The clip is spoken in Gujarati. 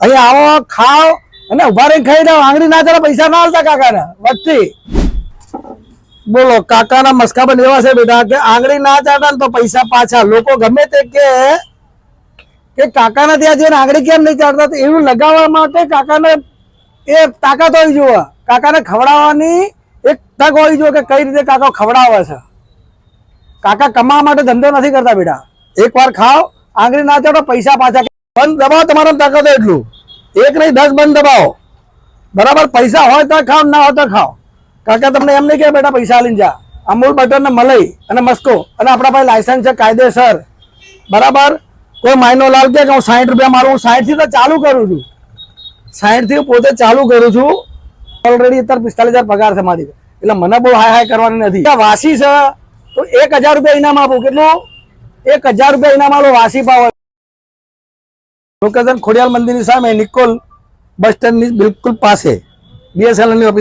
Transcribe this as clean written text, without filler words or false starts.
અહીંયા આવો ખાઓ અને ઉભા રહીને ખાઈ જાઓ, આંગળી ના ચાલે પૈસા ના આવતા કાકાના વચ્ચે. બોલો કાકાના મસ્કા પણ એવા છે બેટા કે આંગળી ના ચાલે તો પૈસા પાછા. લોકો ગમે તે કે કાકાના ત્યાં જઈને આંગળી કેમ નહીં ચાલતા, તો એવું લગાવવા માટે કાકાને એ તાકાત હોવી જોઈએ. કાકાને ખવડાવવાની એક તક હોવી જોઈએ કે કઈ રીતે કાકા ખવડાવે છે. કાકા કમાવા માટે ધંધો નથી કરતા બેટા. એક વાર ખાઓ, આંગળી ના ચાલો પૈસા પાછા. બંધ દબાવો તમારા તાકાત હોય એટલું, એક નહીં 10 બંધ દબાવો. બરાબર, પૈસા હોય તો ખાઓ, ના હોય તો ખાઓ. કાકા તમને એમ નહીં કે બેટા પૈસા લઈને જા. અમૂલ બટર ને મલાઈ અને મસ્કો અને આપણા પાસે લાયસન્સ છે કાયદેસર. બરાબર, કોઈ માયનો લાલ કે હું 60 રૂપિયા મારું, હું 60 થી તો ચાલુ કરું છું. 60 થી પોતે ચાલુ કરું છું. ઓલરેડી અત્યારે 45,000 પગાર છે મારી, એટલે મને બહુ હાય કરવાની નથી. વાસી છે તો 1,000 રૂપિયા ઇનામ આપું. કેટલું? 1,000 રૂપિયા ઇનામ આપો વાસી પાવ. લોકેશન ખોડિયાલ મંદિરની સામે નિકોલ બસ સ્ટેન્ડની બિલકુલ પાસે BSNL ની ઓફિસ.